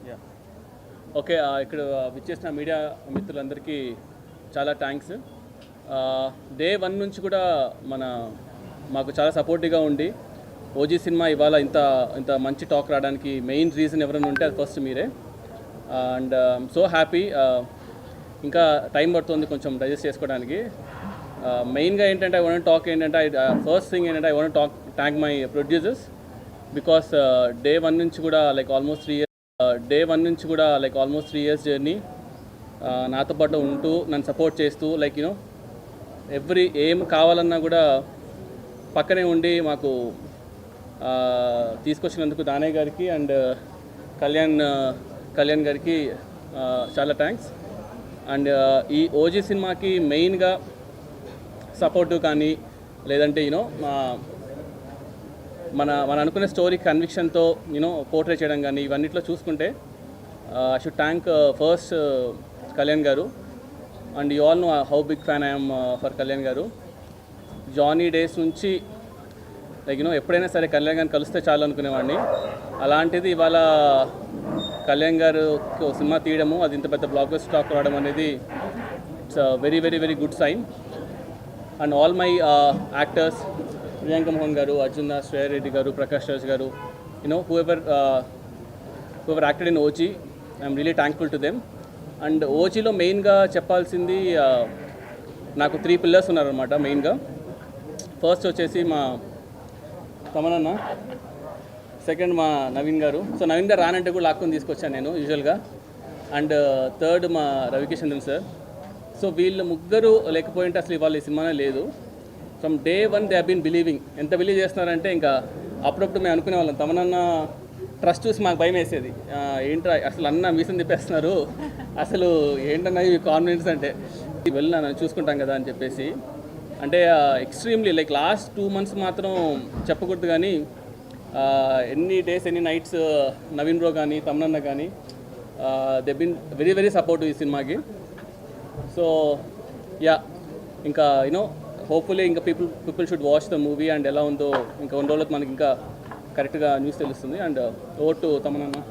Yeah okay. ఇక్కడ విచ్చేసిన media మిత్రులందరికీ చాలా థ్యాంక్స్. డే 1 నుంచి కూడా మాకు చాలా సపోర్టివ్గా ఉండి ఓజీ సినిమా ఇవాళ ఇంత ఇంత మంచి టాక్ రావడానికి మెయిన్ రీజన్ ఎవరైనా ఉంటే అది ఫస్ట్ మీరే. And so happy. ఇంకా టైం పడుతుంది కొంచెం డైజెస్ట్ చేసుకోవడానికి. మెయిన్గా ఏంటంటే ఐ వాంట్ టాక్ ఏంటంటే ఫస్ట్ థింగ్ ఏంటంటే I want talk thank my producers because day 1 నుంచి కూడా లైక్ ఆల్మోస్ట్ 3 years జర్నీ నాతో పాటు ఉంటూ నన్ను సపోర్ట్ చేస్తూ లైక్ యూనో ఏం కావాలన్నా కూడా పక్కనే ఉండి మాకు తీసుకొచ్చినందుకు దానయ్య గారికి అండ్ కళ్యాణ్ గారికి చాలా థ్యాంక్స్. అండ్ ఈ ఓజీ సినిమాకి మెయిన్గా సపోర్టివ్ కానీ లేదంటే యూనో మన అనుకునే స్టోరీ కన్విక్షన్తో యూనో పోర్ట్రే చేయడం కానీ ఇవన్నిట్లో చూసుకుంటే I should thank first Kalyan garu. And you all know how big fan I'm for Kalyan garu. Johnny days నుంచి లైక్ యూనో ఎప్పుడైనా సరే కళ్యాణ్ గారిని కలిస్తే చాలు అనుకునేవాడిని. అలాంటిది ఇవాళ కళ్యాణ్ గారు సినిమా తీయడము అది ఇంత పెద్ద బ్లాక్ బస్టర్ టాక్ రావడం అనేది it's very very very good sign. And all my actors Priyanka Mohan garu, Arjun Das, Shreya Reddy garu, Prakash Raj garu, you know whoever acted in OG I'm really thankful to them. And ఓజీలో మెయిన్గా చెప్పాల్సింది నాకు 3 పిల్లర్స్ ఉన్నారనమాట మెయిన్గా. ఫస్ట్ వచ్చేసి మా తమనన్న, సెకండ్ మా నవీన్ గారు. సో నవీన్ గారు రానంటే కూడా లాక్కొని తీసుకొచ్చాను నేను యూజువల్గా. అండ్ థర్డ్ మా రవికిషన్దన్ సార్. సో వీళ్ళు ముగ్గురు లేకపోయింటే అసలు ఇవాళ ఈ సినిమానే లేదు. From day 1 they have been believing. ఎంత బిలీవ్ చేస్తున్నారంటే ఇంకా అప్పుడప్పుడు మేము అనుకునే వాళ్ళం తమనన్న ట్రస్ట్ చూసి మాకు భయం వేసేది. ఏంట్రా అసలు అన్న మీసం తిప్పేస్తున్నారు, అసలు ఏంటన్నా ఇవి కాన్ఫిడెన్స్ అంటే వెళ్ళినా చూసుకుంటాం కదా అని చెప్పేసి. అంటే ఎక్స్ట్రీమ్లీ లైక్ లాస్ట్ 2 months మాత్రం చెప్పకూడదు కానీ ఎన్ని డేస్ ఎన్ని నైట్స్ నవీన్ బ్రో కానీ తమనన్న కానీ they been very very supportive ఈ సినిమాకి. సో యా ఇంకా యూనో హోప్ఫుల్లీ ఇంకా people should watch the movie and ఎలా ఉందో ఇంకా 2 రోజులకు మనకి ఇంకా కరెక్ట్గా న్యూస్ తెలుస్తుంది. And over to తమనన్న.